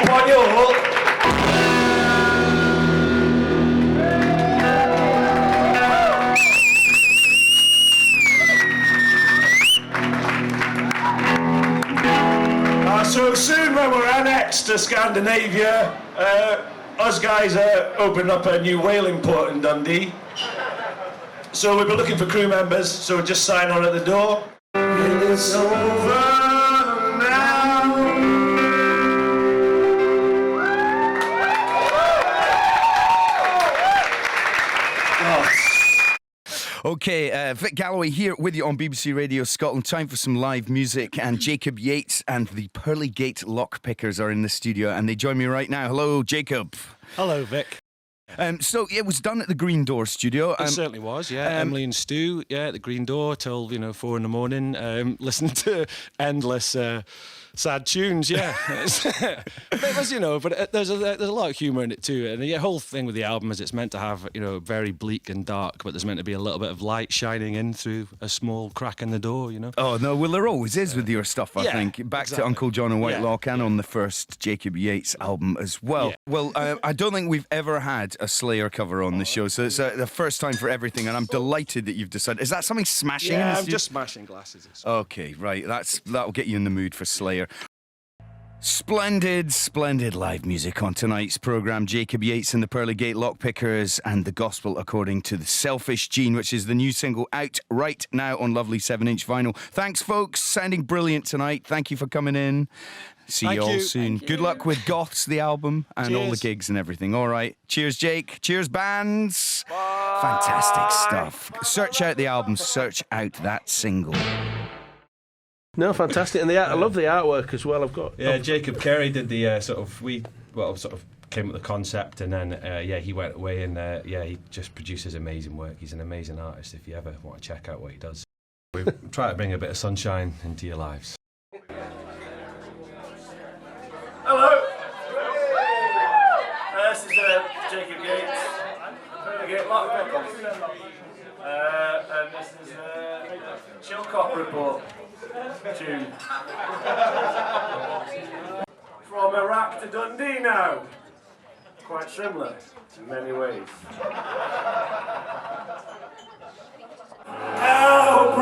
keep on your hook. So soon when we're annexed to Scandinavia, us guys are opening up a new whaling port in Dundee. So we've been looking for crew members, so we'll just sign on at the door. It's over now. Okay, Vic Galloway here with you on BBC Radio Scotland. Time for some live music, and Jacob Yates and the Pearly Gate Lockpickers are in the studio, and they join me right now. Hello, Jacob. Hello, Vic. So it was done at the Green Door studio. It certainly was, yeah. Emily and Stu, yeah, at the Green Door till 4 in the morning, listening to endless sad tunes, yeah. It was, but there's a lot of humour in it too, and the whole thing with the album is it's meant to have very bleak and dark, but there's meant to be a little bit of light shining in through a small crack in the door, Oh no, well there always is with your stuff, I think. Back to Uncle John and Whitelock, and on the first Jacob Yates album as well. Yeah. Well, I don't think we've ever had a Slayer cover on the show, so it's the first time for everything, and I'm delighted that you've decided. Is that something smashing? Yeah, I'm just smashing glasses. Okay, right, that'll get you in the mood for Slayer. Splendid, splendid live music on tonight's programme. Jacob Yates and the Pearly Gate Lockpickers and The Gospel According to the Selfish Gene, which is the new single out right now on lovely 7-inch vinyl. Thanks, folks. Sounding brilliant tonight. Thank you for coming in. See you all soon. Good luck with GOTHS, the album, and all the gigs and everything. All right. Cheers, Jake. Cheers, bands. Bye. Fantastic stuff. Search out the album. Search out that single. No, fantastic, and I love the artwork as well. Jacob Carey did the sort of came up with the concept, and then he went away and he just produces amazing work. He's an amazing artist. If you ever want to check out what he does, we try to bring a bit of sunshine into your lives. Hello. This is Jacob Yates, Pearly Gate Lockpickers, and this is Chill Cop Report. Tune. From Iraq to Dundee now. Quite similar in many ways. Oh,